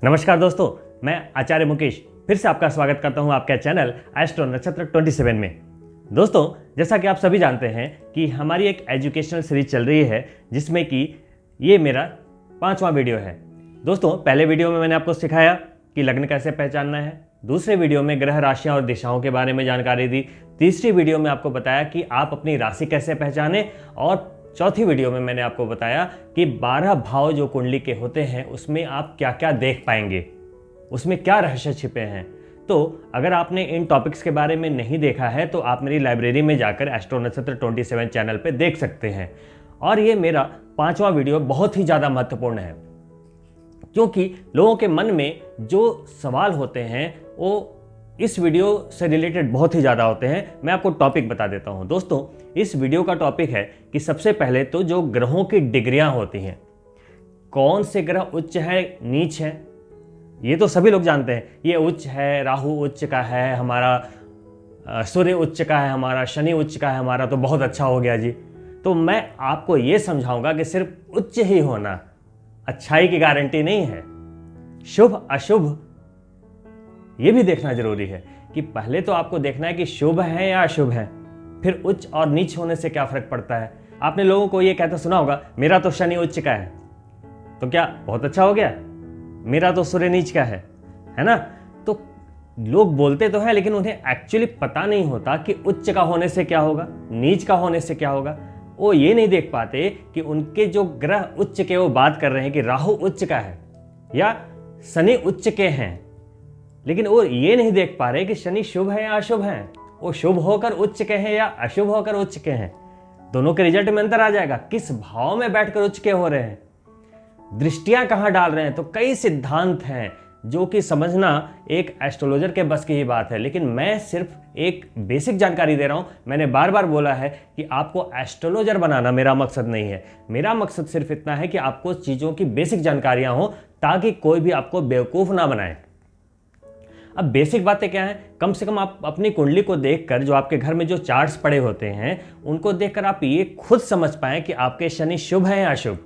नमस्कार दोस्तों, मैं आचार्य मुकेश फिर से आपका स्वागत करता हूं आपके चैनल एस्ट्रो नक्षत्र 27 में। दोस्तों, जैसा कि आप सभी जानते हैं कि हमारी एक एजुकेशनल सीरीज चल रही है जिसमें कि ये मेरा 5वां वीडियो है। दोस्तों, पहले वीडियो में मैंने आपको सिखाया कि लग्न कैसे पहचानना है, दूसरे वीडियो में ग्रह राशियां और दिशाओं के बारे में जानकारी दी, तीसरी वीडियो में आपको बताया कि आप अपनी राशि कैसे पहचानें और चौथी वीडियो में मैंने आपको बताया कि 12 भाव जो कुंडली के होते हैं उसमें आप क्या क्या देख पाएंगे, उसमें क्या रहस्य छिपे हैं। तो अगर आपने इन टॉपिक्स के बारे में नहीं देखा है तो आप मेरी लाइब्रेरी में जाकर एस्ट्रो नक्षत्र 27 चैनल पे देख सकते हैं। और ये मेरा 5वां वीडियो बहुत ही ज़्यादा महत्वपूर्ण है क्योंकि लोगों के मन में जो सवाल होते हैं वो इस वीडियो से रिलेटेड बहुत ही ज़्यादा होते हैं। मैं आपको टॉपिक बता देता हूं। दोस्तों, इस वीडियो का टॉपिक है कि सबसे पहले तो जो ग्रहों की डिग्रियां होती हैं, कौन से ग्रह उच्च है नीच है, ये तो सभी लोग जानते हैं। ये उच्च है, राहु उच्च का है हमारा, सूर्य उच्च का है हमारा, शनि उच्च का है हमारा, तो बहुत अच्छा हो गया जी। तो मैं आपको ये समझाऊंगा कि सिर्फ उच्च ही होना अच्छाई की गारंटी नहीं है। शुभ अशुभ ये भी देखना जरूरी है कि पहले तो आपको देखना है कि शुभ है या अशुभ है, फिर उच्च और नीच होने से क्या फर्क पड़ता है। आपने लोगों को ये कहते सुना होगा, मेरा तो शनि उच्च का है तो क्या बहुत अच्छा हो गया, मेरा तो सूर्य नीच का है ना। तो लोग बोलते तो हैं लेकिन उन्हें एक्चुअली पता नहीं होता कि उच्च का होने से क्या होगा, नीच का होने से क्या होगा। वो ये नहीं देख पाते कि उनके जो ग्रह उच्च के, वो बात कर रहे हैं कि राहु उच्च का है या शनि उच्च के हैं, लेकिन वो ये नहीं देख पा रहे कि शनि शुभ है या अशुभ है। वो शुभ होकर उच्च के हैं या अशुभ होकर उच्च के हैं, दोनों के रिजल्ट में अंतर आ जाएगा। किस भाव में बैठकर उच्च के हो रहे हैं, दृष्टियां कहां डाल रहे हैं, तो कई सिद्धांत हैं जो कि समझना एक एस्ट्रोलॉजर के बस की ही बात है। लेकिन मैं सिर्फ एक बेसिक जानकारी दे रहा हूं। मैंने बार बार बोला है कि आपको एस्ट्रोलॉजर बनाना मेरा मकसद नहीं है। मेरा मकसद सिर्फ इतना है कि आपको चीजों की बेसिक जानकारियां हो ताकि कोई भी आपको बेवकूफ ना बनाए। अब बेसिक बातें क्या हैं, कम से कम आप अपनी कुंडली को देखकर, जो आपके घर में जो चार्ट्स पड़े होते हैं उनको देखकर आप ये खुद समझ पाएं कि आपके शनि शुभ है या अशुभ,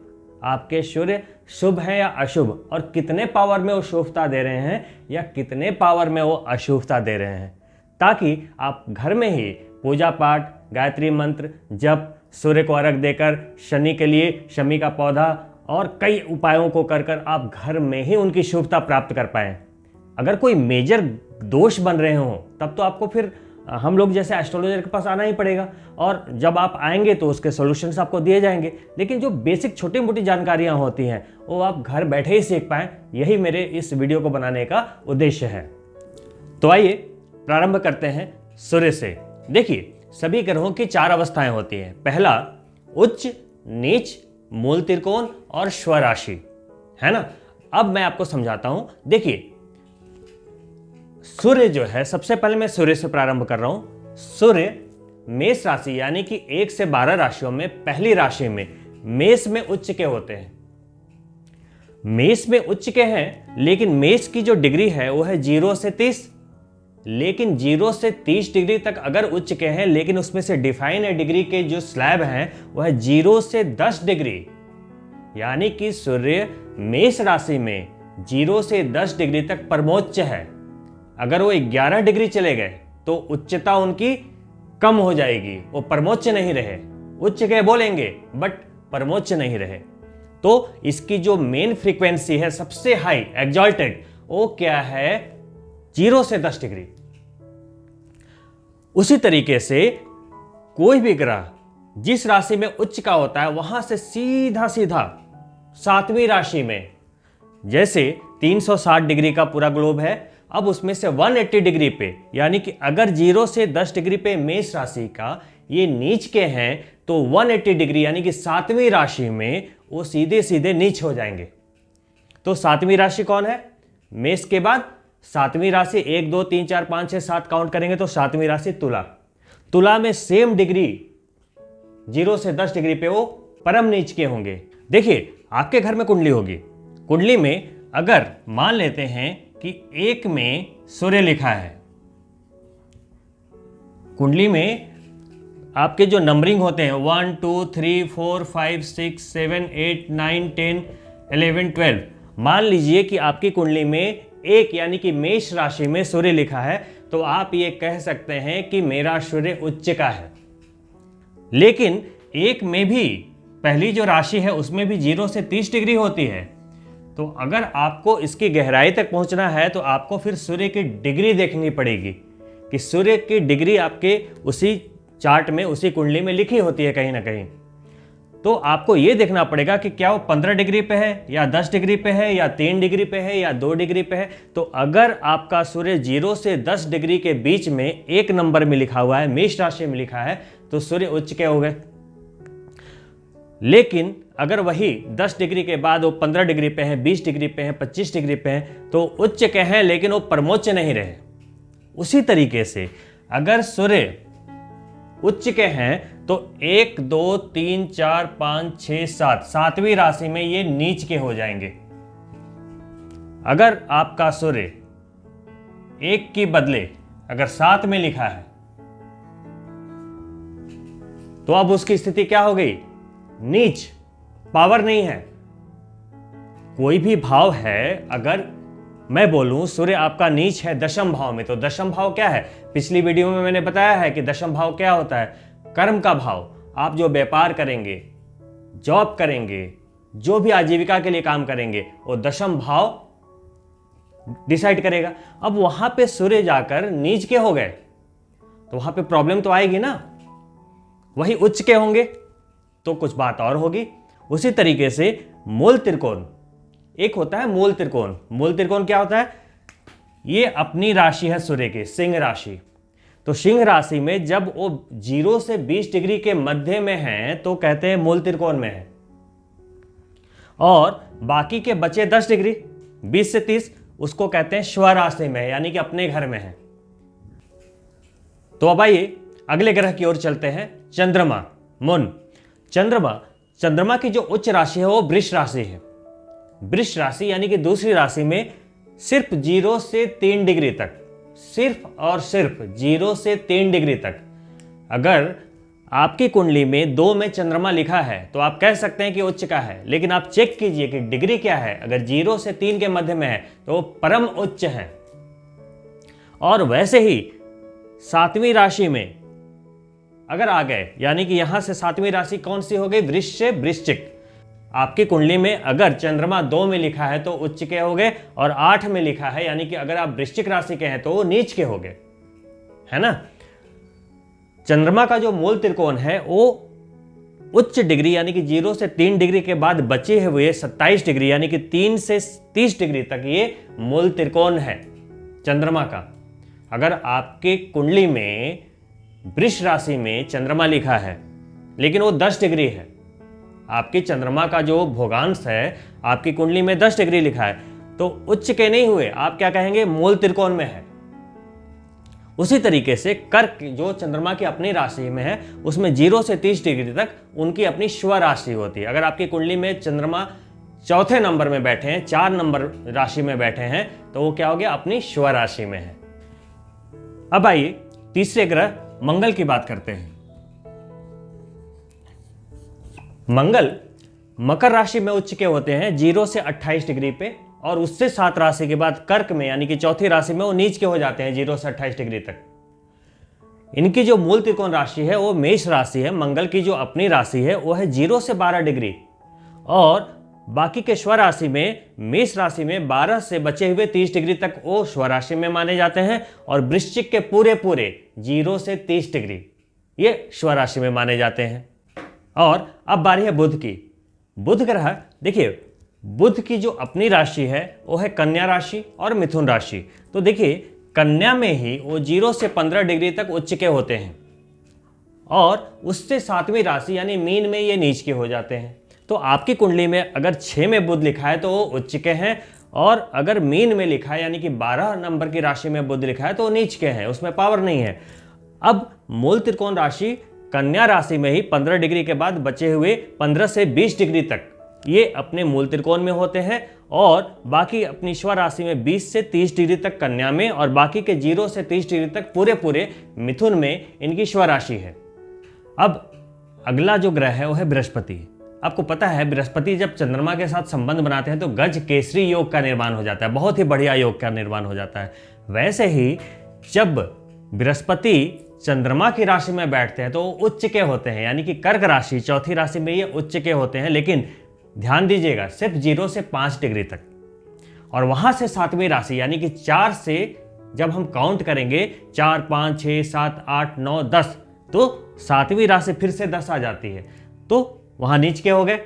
आपके सूर्य शुभ है या अशुभ, और कितने पावर में वो शुभता दे रहे हैं या कितने पावर में वो अशुभता दे रहे हैं, ताकि आप घर में ही पूजा पाठ, गायत्री मंत्र, जप, सूर्य को अर्घ देकर, शनि के लिए शमी का पौधा और कई उपायों को कर आप घर में ही उनकी शुभता प्राप्त कर पाएं। अगर कोई मेजर दोष बन रहे हो तब तो आपको फिर हम लोग जैसे एस्ट्रोलॉजर के पास आना ही पड़ेगा, और जब आप आएंगे तो उसके सॉल्यूशंस आपको दिए जाएंगे। लेकिन जो बेसिक छोटी मोटी जानकारियां होती हैं वो आप घर बैठे ही सीख पाएं, यही मेरे इस वीडियो को बनाने का उद्देश्य है। तो आइए प्रारंभ करते हैं सूर्य से। देखिए, सभी ग्रहों की 4 अवस्थाएं होती हैं। पहला उच्च, नीच, मूल त्रिकोण और स्वराशि, है ना। अब मैं आपको समझाता हूं। देखिए, सूर्य जो है, सबसे पहले मैं सूर्य से प्रारंभ कर रहा हूं। सूर्य मेष राशि यानी कि 1 से 12 राशियों में पहली राशि में मेष में उच्च के होते हैं। मेष में उच्च के हैं, लेकिन मेष की जो डिग्री है वो है 0 से 30, लेकिन 0 से 30 डिग्री तक अगर उच्च के हैं, लेकिन उसमें से डिफाइन डिग्री के जो स्लैब हैं वो है 0 से 10 डिग्री, यानी कि सूर्य मेष राशि में 0 से 10 डिग्री तक परमोच्च है। अगर वो 11 डिग्री चले गए तो उच्चता उनकी कम हो जाएगी, वो परमोच्च नहीं रहे। उच्च के बोलेंगे बट परमोच्च नहीं रहे। तो इसकी जो मेन फ्रीक्वेंसी है, सबसे हाई एक्सॉल्टेड, वो क्या है, 0 से 10 डिग्री। उसी तरीके से कोई भी ग्रह जिस राशि में उच्च का होता है वहां से सीधा सीधा 7वीं राशि में, जैसे 360 डिग्री का पूरा ग्लोब है, अब उसमें से 180 डिग्री पे, यानी कि अगर 0 से 10 डिग्री पे मेष राशि का ये नीच के हैं तो 180 डिग्री यानी कि 7वीं राशि में वो सीधे सीधे नीच हो जाएंगे। तो 7वीं राशि कौन है, मेष के बाद 7वीं राशि 1 2 3 4 5 6 7 काउंट करेंगे तो 7वीं राशि तुला। तुला में सेम डिग्री 0 से 10 डिग्री पे वो परम नीच के होंगे। देखिए, आपके घर में कुंडली होगी, कुंडली में अगर मान लेते हैं कि 1 में सूर्य लिखा है, कुंडली में आपके जो नंबरिंग होते हैं 1 2 3 4 5 6 7 8 9 10 11 12, मान लीजिए कि आपकी कुंडली में एक यानी कि मेष राशि में सूर्य लिखा है, तो आप ये कह सकते हैं कि मेरा सूर्य उच्च का है। लेकिन एक में भी पहली जो राशि है उसमें भी 0 से 30 डिग्री होती है। तो अगर आपको इसकी गहराई तक पहुंचना है तो आपको फिर सूर्य की डिग्री देखनी पड़ेगी कि सूर्य की डिग्री आपके उसी चार्ट में, उसी कुंडली में लिखी होती है कहीं ना कहीं। तो आपको ये देखना पड़ेगा कि क्या वो 15 डिग्री पे है या 10 डिग्री पे है या 3 डिग्री पे है या 2 डिग्री पे है। तो अगर आपका सूर्य 0 से 10 डिग्री के बीच में एक नंबर में लिखा हुआ है, मेष राशि में लिखा है, तो सूर्य उच्च के हो गए। लेकिन अगर वही 10 डिग्री के बाद वो 15 डिग्री पे है, 20 डिग्री पे है, 25 डिग्री पे है, तो उच्च के हैं लेकिन वो परमोच्च नहीं रहे। उसी तरीके से अगर सूर्य उच्च के हैं तो 1 2 3 4 5 6 7 सातवीं राशि में ये नीच के हो जाएंगे। अगर आपका सूर्य 1 की बदले अगर 7 में लिखा है तो अब उसकी स्थिति क्या हो गई? नीच, पावर नहीं है। कोई भी भाव है, अगर मैं बोलूं सूर्य आपका नीच है दशम भाव में, तो दशम भाव क्या है? पिछली वीडियो में मैंने बताया है कि दशम भाव क्या होता है। कर्म का भाव। आप जो व्यापार करेंगे, जॉब करेंगे, जो भी आजीविका के लिए काम करेंगे, वो दशम भाव डिसाइड करेगा। अब वहां पे सूर्य जाकर नीच के हो गए तो वहां पे प्रॉब्लम तो आएगी ना। वही उच्च के होंगे तो कुछ बात और होगी। उसी तरीके से मूल त्रिकोण, एक होता है मूल त्रिकोण। मूल त्रिकोण क्या होता है? ये अपनी राशि है सूर्य की, सिंह राशि। तो सिंह राशि में जब वो 0 से 20 डिग्री के मध्य में है तो कहते हैं मूल त्रिकोण में है। और बाकी के बचे 10 डिग्री 20 से 30 उसको कहते हैं स्वराशि में है, यानी कि अपने घर में है। तो अब आइए अगले ग्रह की ओर चलते हैं, चंद्रमा, मून। चंद्रमा की जो उच्च राशि है वो वृष राशि है। वृष राशि यानी कि दूसरी राशि में सिर्फ 0 से 3 डिग्री तक, सिर्फ और सिर्फ 0 से 3 डिग्री तक। अगर आपकी कुंडली में 2 में चंद्रमा लिखा है तो आप कह सकते हैं कि उच्च का है। लेकिन आप चेक कीजिए कि डिग्री क्या है। अगर 0 से 3 के मध्य में है तो वो परम उच्च है। और वैसे ही 7वीं राशि में अगर आ गए, यानी कि यहां से 7वीं राशि कौन सी हो गई? वृष से वृश्चिक। आपकी कुंडली में अगर चंद्रमा 2 में लिखा है तो उच्च के हो गए, और 8 में लिखा है यानी कि अगर आप वृश्चिक राशि के हैं तो वो नीच के हो गए, है ना। चंद्रमा का जो मूल त्रिकोण है वो उच्च डिग्री यानी कि 0 से 3 डिग्री के बाद बचे हुए 27 डिग्री यानी कि 3 से 30 डिग्री तक ये मूल त्रिकोण है चंद्रमा का। अगर आपके कुंडली में वृष राशि में चंद्रमा लिखा है लेकिन वो 10 डिग्री है, आपकी चंद्रमा का जो भोगांश है आपकी कुंडली में 10 डिग्री लिखा है, तो उच्च के नहीं हुए, आप क्या कहेंगे? मूल त्रिकोण में है। उसी तरीके से कर्क जो चंद्रमा की अपनी राशि में है उसमें 0 से 30 डिग्री तक उनकी अपनी स्वराशि होती है। अगर आपकी कुंडली में चंद्रमा चौथे नंबर में बैठे हैं, 4 नंबर राशि में बैठे हैं, तो वो क्या हो गया? अपनी स्वराशि में है। अब आइए तीसरे ग्रह मंगल की बात करते हैं। मंगल मकर राशि में उच्च के होते हैं 0 से 28 डिग्री पे, और उससे 7 राशि के बाद कर्क में यानी कि चौथी राशि में वो नीच के हो जाते हैं 0 से 28 डिग्री तक। इनकी जो मूल त्रिकोण राशि है वो मेष राशि है। मंगल की जो अपनी राशि है वो है 0 से 12 डिग्री, और बाकी के स्वराशि में मेष राशि में 12 से बचे हुए 30 डिग्री तक वो स्वराशि में माने जाते हैं, और वृश्चिक के पूरे 0 से 30 डिग्री ये स्वराशि में माने जाते हैं। और अब बारी है बुध की। बुध ग्रह, देखिए बुध की जो अपनी राशि है वो है कन्या राशि और मिथुन राशि। तो देखिए कन्या में ही वो 0 से 15 डिग्री तक उच्च के होते हैं, और उससे 7वीं राशि यानी मीन में ये नीच के हो जाते हैं। तो आपकी कुंडली में अगर 6 में बुध लिखा है तो वो उच्च के हैं, और अगर मीन में लिखा है यानी कि 12 नंबर की राशि में बुध लिखा है तो वो नीच के हैं, उसमें पावर नहीं है। अब मूल त्रिकोण राशि कन्या राशि में ही 15 डिग्री के बाद बचे हुए 15 से 20 डिग्री तक ये अपने मूल त्रिकोण में होते हैं, और बाकी अपनी स्वराशि में 20 से 30 डिग्री तक कन्या में, और बाकी के 0 से 30 डिग्री तक पूरे मिथुन में इनकी स्वराशि है। अब अगला जो ग्रह है वो है बृहस्पति। आपको पता है बृहस्पति जब चंद्रमा के साथ संबंध बनाते हैं तो गज केसरी योग का निर्माण हो जाता है, बहुत ही बढ़िया योग का निर्माण हो जाता है। वैसे ही जब बृहस्पति चंद्रमा की राशि में बैठते हैं तो उच्च के होते हैं, यानी कि कर्क राशि चौथी राशि में ये उच्च के होते हैं, लेकिन ध्यान दीजिएगा सिर्फ 0 से 5 डिग्री तक। और वहां से 7वीं राशि यानी कि 4 से जब हम काउंट करेंगे 4, 5, 6, 7, 8, 9, 10, तो 7वीं राशि फिर से 10 आ जाती है, तो वहां नीच के हो गए।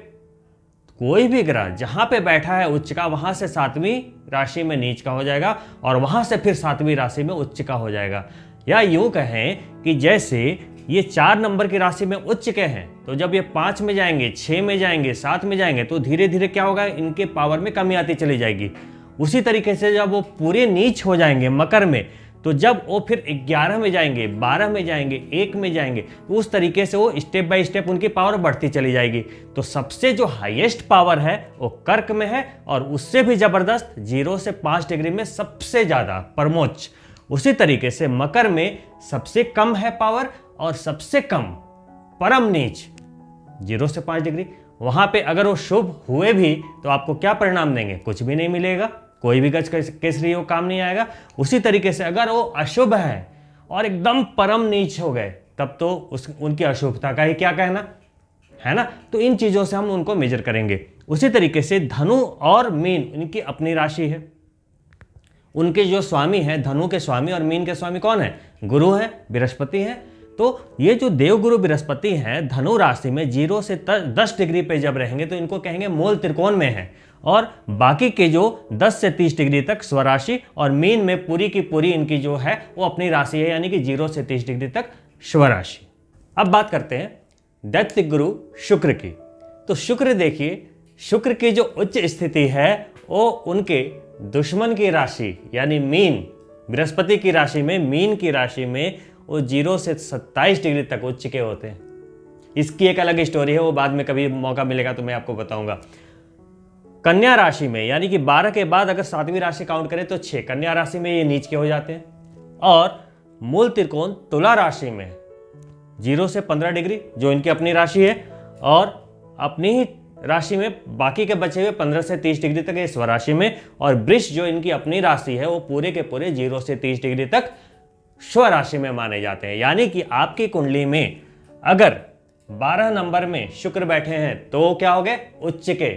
कोई भी ग्रह जहां पे बैठा है उच्च का, वहां से 7वीं राशि में नीच का हो जाएगा और वहां से फिर 7वीं राशि में उच्च का हो जाएगा। या यूं कहें कि जैसे ये 4 नंबर की राशि में उच्च के हैं, तो जब ये 5 में जाएंगे, 6 में जाएंगे, 7 में जाएंगे, तो धीरे धीरे क्या होगा, इनके पावर में कमी आती चली जाएगी। उसी तरीके से जब वो पूरे नीच हो जाएंगे मकर में, तो जब वो फिर 11 में जाएंगे, 12 में जाएंगे, 1 में जाएंगे, तो उस तरीके से वो स्टेप बाय स्टेप उनकी पावर बढ़ती चली जाएगी। तो सबसे जो हाईएस्ट पावर है वो कर्क में है, और उससे भी जबरदस्त 0 से 5 डिग्री में सबसे ज़्यादा परमोच्च। उसी तरीके से मकर में सबसे कम है पावर और सबसे कम परम नीच 0 से 5 डिग्री। वहां पे अगर वो शुभ हुए भी तो आपको क्या परिणाम देंगे, कुछ भी नहीं मिलेगा, कोई भी गज केसरी योग काम नहीं आएगा। उसी तरीके से अगर वो अशुभ है और एकदम परम नीच हो गए, तब तो उनकी अशुभता का ही क्या कहना है ना। तो इन चीजों से हम उनको मेजर करेंगे। उसी तरीके से धनु और मीन इनकी अपनी राशि है, उनके जो स्वामी है, धनु के स्वामी और मीन के स्वामी कौन है, गुरु है, बृहस्पति है। तो ये जो देवगुरु बृहस्पति हैं धनु राशि में 0 से 10 डिग्री पे जब रहेंगे तो इनको कहेंगे मूल त्रिकोण में है, और बाकी के जो 10 से 30 डिग्री तक स्वराशि, और मीन में पूरी की पूरी इनकी जो है वो अपनी राशि है, यानी कि 0 से 30 डिग्री तक स्वराशि। अब बात करते हैं दैत्य गुरु शुक्र की। तो शुक्र देखिए, शुक्र की जो उच्च स्थिति है वो उनके दुश्मन की राशि यानी मीन, बृहस्पति की राशि में, मीन की राशि में वो 0 से 27 डिग्री तक उच्च के होते हैं। इसकी एक अलग स्टोरी है, वो बाद में कभी मौका मिलेगा तो मैं आपको बताऊंगा। कन्या राशि में यानी कि 12 के बाद अगर 7वीं राशि काउंट करें तो 6, कन्या राशि में ये नीच के हो जाते हैं। और मूल त्रिकोण तुला राशि में 0 से 15 डिग्री जो इनकी अपनी राशि है, और अपनी ही राशि में बाकी के बचे हुए 15 से 30 डिग्री तक ये स्वराशि में, और वृष जो इनकी अपनी राशि है वो पूरे के पूरे 0 से 30 डिग्री तक स्वराशि में माने जाते हैं। यानी कि आपकी कुंडली में अगर 12 नंबर में शुक्र बैठे हैं तो क्या हो गए, उच्च के।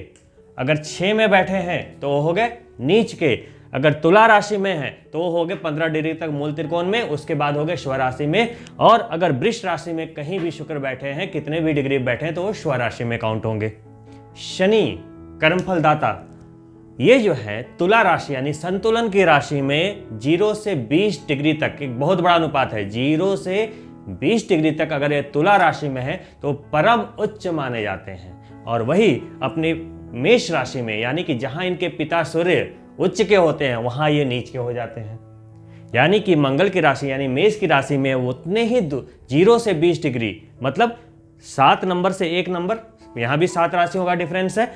अगर 6 में बैठे हैं तो हो गए नीच के। अगर तुला राशि में है तो हो गए 15 डिग्री तक मूल त्रिकोण में, उसके बाद हो गए स्वराशि में। और अगर वृष राशि में कहीं भी शुक्र बैठे हैं, कितने भी डिग्री बैठे हैं, तो वो स्वराशि में काउंट होंगे। शनि कर्मफलदाता, ये जो है तुला राशि यानी संतुलन की राशि में 0 से 20 डिग्री तक, एक बहुत बड़ा अनुपात है, 0 से 20 डिग्री तक अगर ये तुला राशि में है तो परम उच्च माने जाते हैं। और वही अपनी मेष राशि में यानी कि जहां इनके पिता सूर्य उच्च के होते हैं वहां ये नीच के हो जाते हैं। यानी कि मंगल की राशि यानी मेष की राशि में उतने ही 0 से 20 डिग्री, मतलब 7 नंबर से 1 नंबर, यहाँ भी 7 राशियों का डिफरेंस है,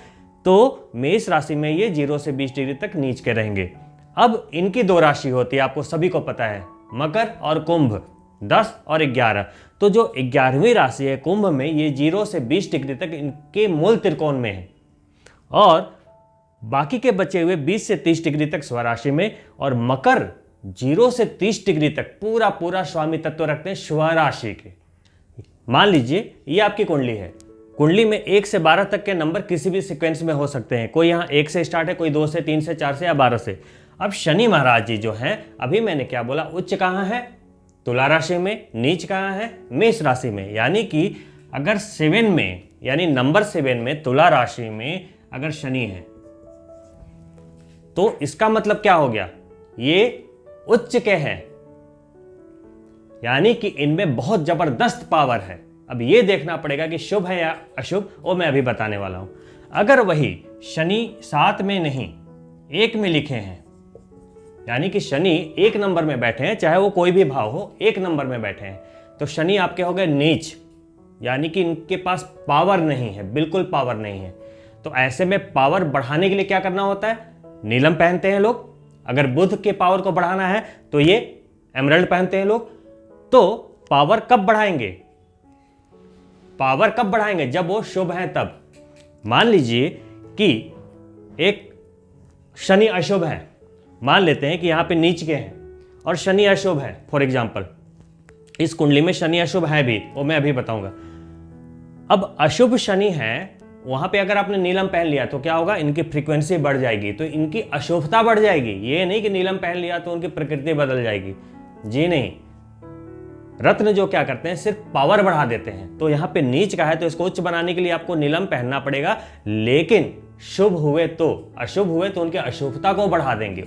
तो मेष राशि में ये 0 से 20 डिग्री तक नीच के रहेंगे। अब इनकी 2 राशि होती है, आपको सभी को पता है, मकर और कुंभ, 10 और 11। तो जो 11वीं राशि है कुंभ में, ये 0 से 20 डिग्री तक इनके मूल त्रिकोण में है, और बाकी के बचे हुए 20 से 30 डिग्री तक स्वराशि में, और मकर 0 से 30 डिग्री तक पूरा पूरा स्वामी तत्व रखते हैं स्वराशि के। मान लीजिए ये आपकी कुंडली है, कुंडली में 1 से 12 तक के नंबर किसी भी सीक्वेंस में हो सकते हैं, कोई यहाँ 1 से स्टार्ट है, कोई 2 से, 3 से, 4 से या 12 से। अब शनि महाराज जी जो हैं, अभी मैंने क्या बोला, उच्च कहाँ है, तुला राशि में, नीच कहाँ है, मेष राशि में। यानी कि अगर 7 में यानी नंबर 7 में तुला राशि में अगर शनि है तो इसका मतलब क्या हो गया, ये उच्च के हैं, यानी कि इनमें बहुत जबरदस्त पावर है। अब ये देखना पड़ेगा कि शुभ है या अशुभ, वो मैं अभी बताने वाला हूं। अगर वही शनि 7 में नहीं 1 में लिखे हैं, यानी कि शनि 1 नंबर में बैठे हैं, चाहे वो कोई भी भाव हो, 1 नंबर में बैठे हैं, तो शनि आपके हो गए नीच, यानी कि इनके पास पावर नहीं है, बिल्कुल पावर नहीं है। तो ऐसे में पावर बढ़ाने के लिए क्या करना होता है, नीलम पहनते हैं लोग। अगर बुध के पावर को बढ़ाना है तो ये एमरल्ड पहनते हैं लोग। तो पावर कब बढ़ाएंगे, पावर कब बढ़ाएंगे, जब वो शुभ है तब। मान लीजिए कि एक शनि अशुभ है, मान लेते हैं कि यहाँ पे नीच के हैं और शनि अशुभ है। फॉर एग्जाम्पल इस कुंडली में शनि अशुभ है भी, वो मैं अभी बताऊंगा। अब अशुभ शनि है, वहां पे अगर आपने नीलम पहन लिया तो क्या होगा, इनकी फ्रीक्वेंसी बढ़ जाएगी, तो इनकी अशुभता बढ़ जाएगी। ये नहीं कि नीलम पहन लिया तो उनकी प्रकृति बदल जाएगी, जी नहीं। रत्न जो क्या करते हैं, सिर्फ पावर बढ़ा देते हैं। तो यहाँ पे नीच का है तो इसको उच्च बनाने के लिए आपको नीलम पहनना पड़ेगा, लेकिन शुभ हुए तो, अशुभ हुए तो उनकी अशुभता को बढ़ा देंगे,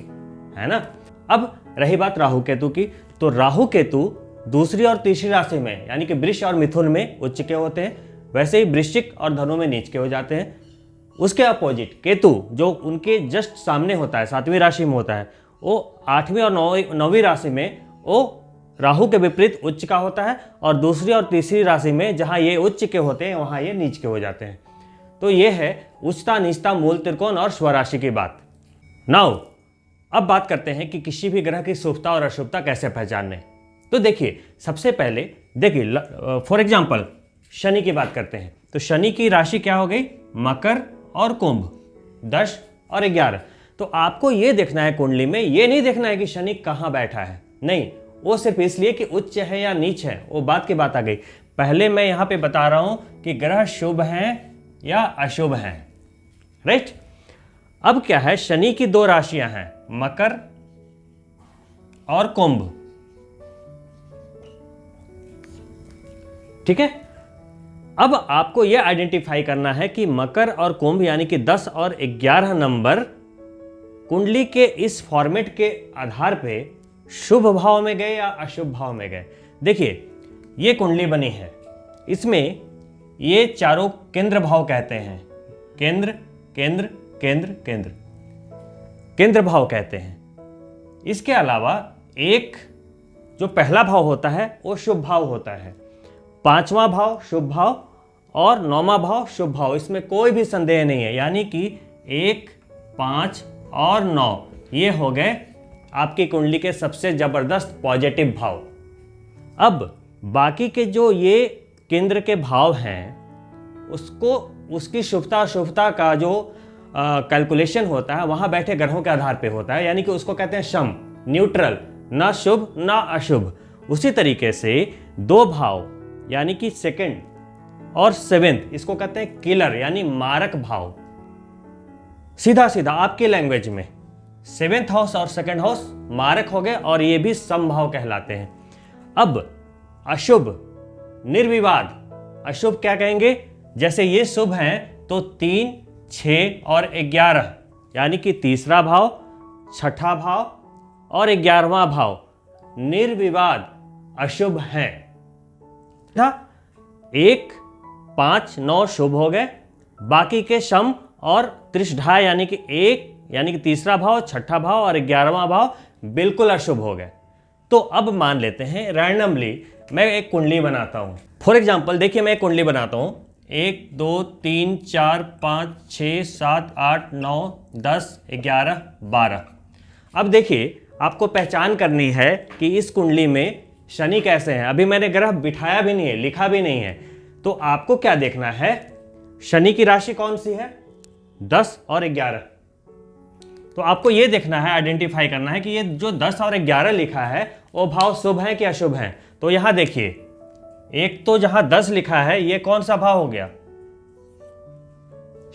है ना। अब रही बात राहु केतु की, तो राहु केतु दूसरी और तीसरी राशि में यानी कि वृष और मिथुन में उच्च के होते हैं, वैसे ही वृश्चिक और धनु में नीच के हो जाते हैं। उसके अपोजिट केतु जो उनके जस्ट सामने होता है, 7वीं राशि में होता है, वो 8वीं और 9वीं राशि में वो राहु के विपरीत उच्च का होता है, और दूसरी और तीसरी राशि में जहां ये उच्च के होते हैं वहां ये नीच के हो जाते हैं। तो ये है उच्चता नीचता मूल त्रिकोण और स्वराशि की बात। नाउ अब बात करते हैं कि किसी भी ग्रह की शुभता और अशुभता कैसे पहचानने। तो देखिए, सबसे पहले देखिए फॉर एग्जाम्पल शनि की बात करते हैं, तो शनि की राशि क्या हो गई, मकर और कुंभ, 10 और 11। तो आपको ये देखना है कुंडली में, ये नहीं देखना है कि शनि कहाँ बैठा है, नहीं, वो सिर्फ इसलिए कि उच्च है या नीच है, वो बात की बात आ गई। पहले मैं यहाँ पे बता रहा हूं कि ग्रह शुभ हैं या अशुभ हैं, राइट। अब क्या है, शनि की 2 राशियां हैं, मकर और कुंभ, ठीक है। अब आपको यह आइडेंटिफाई करना है कि मकर और कुंभ यानी कि 10 और 11 नंबर कुंडली के इस फॉर्मेट के आधार पे शुभ भाव में गए या अशुभ भाव में गए। देखिए, ये कुंडली बनी है, इसमें ये चारों केंद्र भाव कहते हैं, केंद्र केंद्र केंद्र केंद्र, केंद्र भाव कहते हैं। इसके अलावा एक जो पहला भाव होता है वो शुभ भाव होता है, 5वां भाव शुभ भाव और 9वां भाव शुभ भाव, इसमें कोई भी संदेह नहीं है। यानी कि 1, 5 और 9 ये हो गए आपकी कुंडली के सबसे जबरदस्त पॉजिटिव भाव। अब बाकी के जो ये केंद्र के भाव हैं उसको, उसकी शुभता अशुभता का जो कैलकुलेशन होता है वहां बैठे ग्रहों के आधार पे होता है, यानी कि उसको कहते हैं सम, न्यूट्रल, ना शुभ ना अशुभ। उसी तरीके से 2 भाव यानी कि 2nd और 7th, इसको कहते हैं किलर यानी मारक भाव। सीधा सीधा आपके लैंग्वेज में 7th हाउस और 2nd हाउस मारक हो गए और ये भी समभाव कहलाते हैं। अब अशुभ, निर्विवाद, अशुभ क्या कहेंगे, जैसे ये शुभ हैं तो 3, 6 और 11 यानी कि तीसरा भाव, छठा भाव और 11वां भाव निर्विवाद अशुभ हैं। 1, 5, 9 शुभ हो गए, बाकी के सम और त्रिशढ़ा यानी कि 1 यानी कि तीसरा भाव, छठा भाव और 11वां भाव बिल्कुल अशुभ हो गए। तो अब मान लेते हैं रैंडमली मैं एक कुंडली बनाता हूं। फॉर एग्जाम्पल देखिए, मैं एक कुंडली बनाता हूं, 1, 2, 3, 4, 5, 6, 7, 8, 9, 10, 11, 12। अब देखिए, आपको पहचान करनी है कि इस कुंडली में शनि कैसे हैं। अभी मैंने ग्रह बिठाया भी नहीं है, लिखा भी नहीं है, तो आपको क्या देखना है, शनि की राशि कौन सी है, 10 और 11। तो आपको यह देखना है, आइडेंटिफाई करना है कि ये जो 10 और 11 लिखा है वो भाव शुभ है कि अशुभ है। तो यहां देखिए, एक तो जहां 10 लिखा है ये कौन सा भाव हो गया,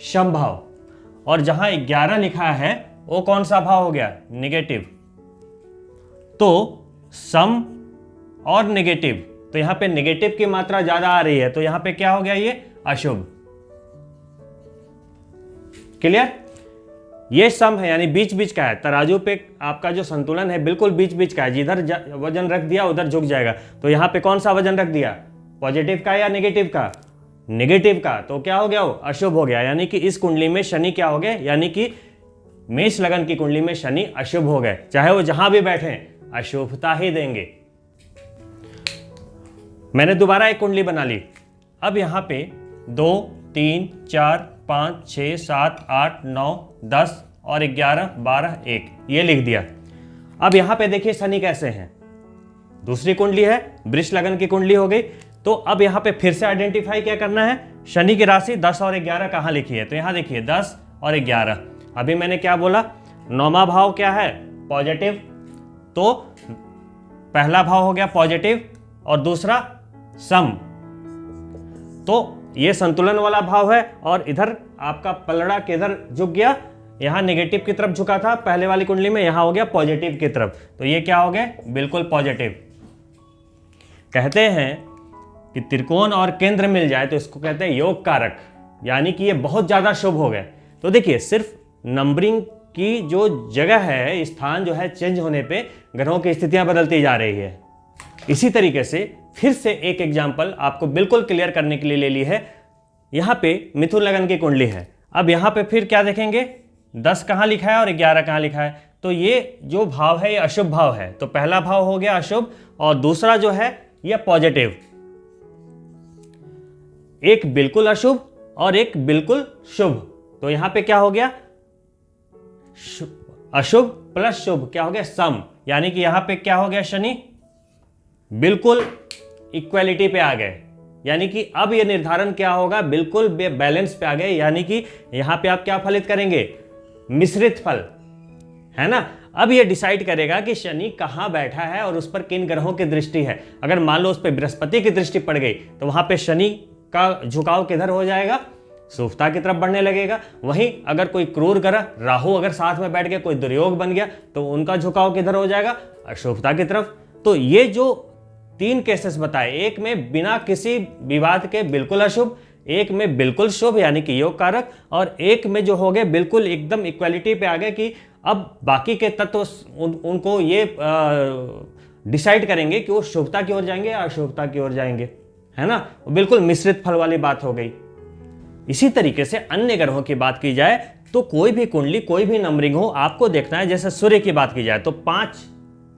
शम भाव, और जहां 11 लिखा है वो कौन सा भाव हो गया, नेगेटिव। तो सम और नेगेटिव, तो यहां पे नेगेटिव की मात्रा ज्यादा आ रही है, तो यहां पे क्या हो गया, ये अशुभ। क्लियर। ये सम है यानी बीच बीच का है, तराजू पे आपका जो संतुलन है बिल्कुल बीच बीच का है, जिधर वजन रख दिया उधर झुक जाएगा। तो यहां पे कौन सा वजन रख दिया, पॉजिटिव का या नेगेटिव का, नेगेटिव का, तो क्या हो गया, वो अशुभ हो गया। यानी कि इस कुंडली में शनि क्या हो गए, यानी कि मेष लगन की कुंडली में शनि अशुभ हो गए, चाहे वो जहां भी बैठे अशुभता ही देंगे। मैंने दोबारा एक कुंडली बना ली। अब यहां पे 2, 3, 4, 5, 6, 7, 8, 9, 10 और 11, 12, 1 ये लिख दिया। अब यहां पे देखिए शनि कैसे हैं, दूसरी कुंडली है, वृष लगन की कुंडली हो गई। तो अब यहां पे फिर से आइडेंटिफाई क्या करना है, शनि की राशि 10 और 11 कहाँ लिखी है? तो यहाँ देखिए 10 और 11। अभी मैंने क्या बोला? 9वां भाव क्या है? पॉजिटिव। तो पहला भाव हो गया पॉजिटिव और दूसरा सम, तो ये संतुलन वाला भाव है। और इधर आपका पलड़ा किधर झुक गया? यहाँ नेगेटिव की तरफ झुका था पहले वाली कुंडली में, यहाँ हो गया पॉजिटिव की तरफ। तो ये क्या हो गया? बिल्कुल पॉजिटिव। कहते हैं कि त्रिकोण और केंद्र मिल जाए तो इसको कहते हैं योग कारक, यानी कि ये बहुत ज्यादा शुभ हो गए। तो देखिए सिर्फ नंबरिंग की जो जगह है, स्थान जो है चेंज होने पे ग्रहों की स्थितियां बदलती जा रही है। इसी तरीके से फिर से एक एग्जाम्पल आपको बिल्कुल क्लियर करने के लिए ले ली है। यहाँ पे मिथुन लगन की कुंडली है। अब यहाँ पे फिर क्या देखेंगे? 10 कहाँ लिखा है और 11 कहाँ लिखा है? तो ये जो भाव है ये अशुभ भाव है। तो पहला भाव हो गया अशुभ और दूसरा जो है ये पॉजिटिव। एक बिल्कुल अशुभ और एक बिल्कुल शुभ। तो यहां पे क्या हो गया? अशुभ प्लस शुभ क्या हो गया? सम। यानी कि यहां पे क्या हो गया? शनि बिल्कुल इक्वालिटी पे आ गए। यानी कि अब ये निर्धारण क्या होगा? बिल्कुल बैलेंस पे आ गए। यानी कि यहां पे आप क्या फलित करेंगे? मिश्रित फल, है ना। अब ये डिसाइड करेगा कि शनि कहां बैठा है और उस पर किन ग्रहों की दृष्टि है। अगर मान लो उस पर बृहस्पति की दृष्टि पड़ गई तो वहां पे शनि का झुकाव किधर हो जाएगा? शुभता की तरफ बढ़ने लगेगा। वहीं अगर कोई क्रूर ग्रह राहु अगर साथ में बैठ के कोई दुर्योग बन गया तो उनका झुकाव किधर हो जाएगा? अशुभता की तरफ। तो ये जो 3 केसेस बताए, एक में बिना किसी विवाद के बिल्कुल अशुभ, एक में बिल्कुल शुभ यानी कि योग कारक, और एक में जो हो गए बिल्कुल एकदम इक्वालिटी पे आ गए कि अब बाकी के तत्व उनको ये डिसाइड करेंगे कि वो शुभता की ओर जाएंगे या अशुभता की ओर जाएंगे, है ना। बिल्कुल मिश्रित फल वाली बात हो गई। इसी तरीके से अन्य ग्रहों की बात की जाए तो कोई भी कुंडली, कोई भी नंबरिंग हो, आपको देखना है। जैसे सूर्य की बात की जाए तो 5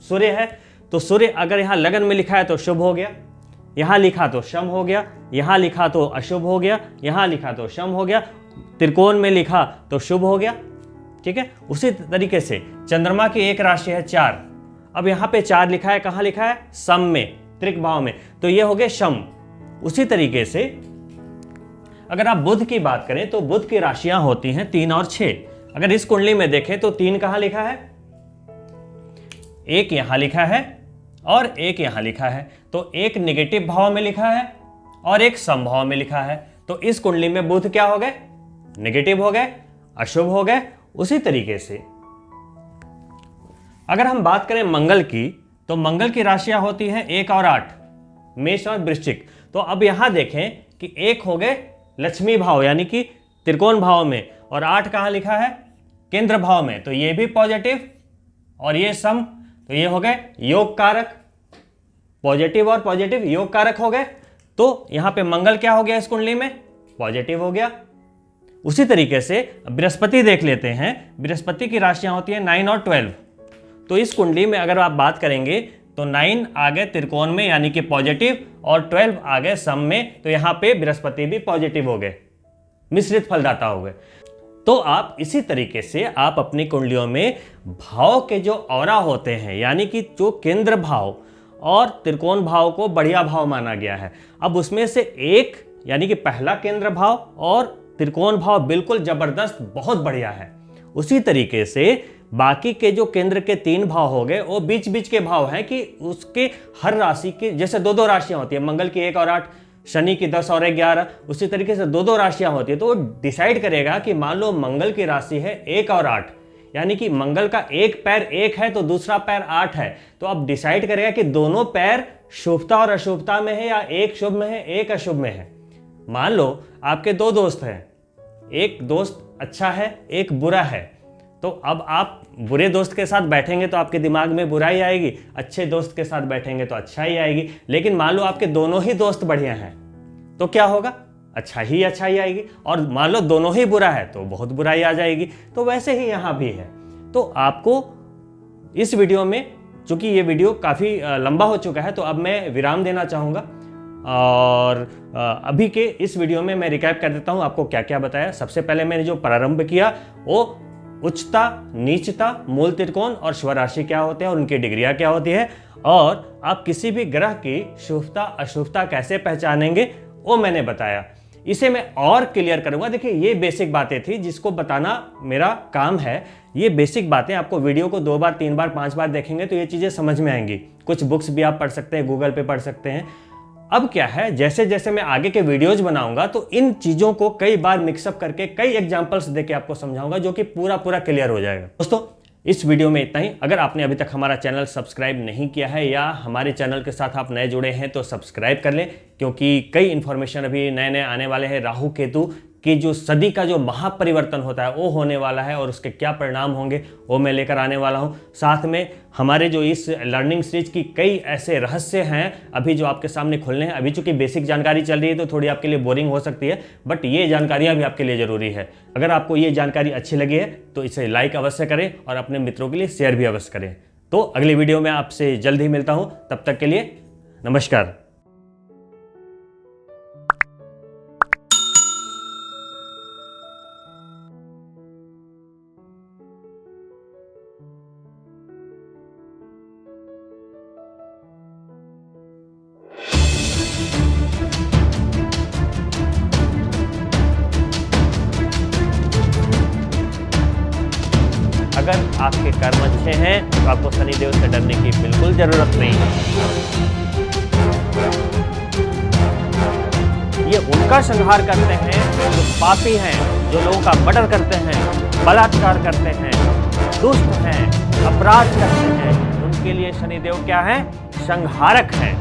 सूर्य है, तो सूर्य अगर यहाँ लगन में लिखा है तो शुभ हो गया, यहाँ लिखा तो शम हो गया, यहाँ लिखा तो अशुभ हो गया, यहाँ लिखा तो शम हो गया, त्रिकोण में लिखा तो शुभ हो गया। ठीक है। उसी तरीके से चंद्रमा की एक राशि है 4। अब यहाँ पे 4 लिखा है, कहाँ लिखा है? सम में, त्रिक भाव में, तो ये हो गए शम। उसी तरीके से अगर आप बुध की बात करें तो बुध की राशियां होती हैं 3 और 6। अगर इस कुंडली में देखें तो 3 कहां लिखा है? एक यहां लिखा है और एक यहां लिखा है। तो एक नेगेटिव भाव में लिखा है और एक सम भाव में लिखा है। तो इस कुंडली में बुध क्या हो गए? नेगेटिव हो गए, अशुभ हो गए। उसी तरीके से अगर हम बात करें मंगल की तो मंगल की राशियां होती हैं 1 और 8, मेष और वृश्चिक। तो अब यहां देखें कि 1 हो गए लक्ष्मी भाव यानी कि त्रिकोण भाव में, और 8 कहां लिखा है? केंद्र भाव में। तो ये भी पॉजिटिव और ये सम, तो ये हो गए योग कारक। पॉजिटिव और पॉजिटिव योग कारक हो गए। तो यहां पे मंगल क्या हो गया इस कुंडली में? पॉजिटिव हो गया। उसी तरीके से बृहस्पति देख लेते हैं। बृहस्पति की राशियां होती है 9 और 12। तो इस कुंडली में अगर आप बात करेंगे तो 9 आ गए त्रिकोण में यानी कि पॉजिटिव, और 12 आ गए सम में। तो यहां पे बृहस्पति भी पॉजिटिव हो गए, मिश्रित फलदाता हो गए। तो आप इसी तरीके से आप अपनी कुंडलियों में भाव के जो औरा होते हैं, यानी कि जो केंद्र भाव और त्रिकोण भाव को बढ़िया भाव माना गया है, अब उसमें से एक यानी कि पहला केंद्र भाव और त्रिकोण भाव बिल्कुल जबरदस्त बहुत बढ़िया है। उसी तरीके से बाकी के जो केंद्र के 3 भाव हो गए वो बीच बीच के भाव हैं कि उसके हर राशि की, जैसे 2-2 राशियां होती है, मंगल की 1 और 8, शनि की 10 और 11, उसी तरीके से 2-2 राशियां होती है। तो वो डिसाइड करेगा कि मान लो मंगल की राशि है 1 और 8, यानी कि मंगल का एक पैर 1 है तो दूसरा पैर 8 है। तो अब डिसाइड करेगा कि दोनों पैर शुभता और अशुभता में है या एक शुभ में है एक अशुभ में है। मान लो आपके 2 दोस्त हैं, एक दोस्त अच्छा है एक बुरा है, तो अब आप बुरे दोस्त के साथ बैठेंगे तो आपके दिमाग में बुराई आएगी, अच्छे दोस्त के साथ बैठेंगे तो अच्छा ही आएगी। लेकिन मान लो आपके दोनों ही दोस्त बढ़िया हैं तो क्या होगा? अच्छा ही आएगी। और मान लो दोनों ही बुरा है तो बहुत बुराई आ जाएगी। तो वैसे ही यहाँ भी है। तो आपको इस वीडियो में, चूंकि ये वीडियो काफ़ी लंबा हो चुका है, तो अब मैं विराम देना चाहूँगा और अभी के इस वीडियो में मैं रिकैप कर देता हूँ आपको क्या क्या बताया। सबसे पहले मैंने जो प्रारंभ किया वो उच्चता, नीचता, मूल त्रिकोण और स्वराशि क्या होते हैं और उनकी डिग्रियां क्या होती है, और आप किसी भी ग्रह की शुभता अशुभता कैसे पहचानेंगे वो मैंने बताया। इसे मैं और क्लियर करूंगा। देखिए ये बेसिक बातें थी जिसको बताना मेरा काम है। ये बेसिक बातें आपको वीडियो को 2 बार 3 बार 5 बार देखेंगे तो ये चीज़ें समझ में आएंगी। कुछ बुक्स भी आप पढ़ सकते हैं, गूगल पे पढ़ सकते हैं। अब क्या है, जैसे जैसे मैं आगे के वीडियोज बनाऊंगा तो इन चीज़ों को कई बार मिक्सअप करके कई एग्जाम्पल्स देके आपको समझाऊंगा जो कि पूरा क्लियर हो जाएगा। दोस्तों इस वीडियो में इतना ही। अगर आपने अभी तक हमारा चैनल सब्सक्राइब नहीं किया है या हमारे चैनल के साथ आप नए जुड़े हैं तो सब्सक्राइब कर लें, क्योंकि कई इन्फॉर्मेशन अभी नए नए आने वाले हैं। राहु केतु की जो सदी का जो महापरिवर्तन होता है वो होने वाला है और उसके क्या परिणाम होंगे वो मैं लेकर आने वाला हूं। साथ में हमारे जो इस लर्निंग सीरीज की कई ऐसे रहस्य हैं अभी जो आपके सामने खुलने हैं। अभी चूंकि बेसिक जानकारी चल रही है तो थोड़ी आपके लिए बोरिंग हो सकती है, बट ये जानकारियां भी आपके लिए जरूरी है। अगर आपको ये जानकारी अच्छी लगी है तो इसे लाइक अवश्य करें और अपने मित्रों के लिए शेयर भी अवश्य करें। तो अगली वीडियो में आपसे जल्द ही मिलता हूं, तब तक के लिए नमस्कार। अगर आपके कर्म अच्छे हैं तो आपको शनिदेव से डरने की बिल्कुल जरूरत नहीं है। ये उनका संहार करते हैं जो पापी हैं, जो लोगों का मर्डर करते हैं, बलात्कार करते हैं, दुष्ट हैं, अपराध करते हैं। उनके लिए शनिदेव क्या है? संहारक हैं।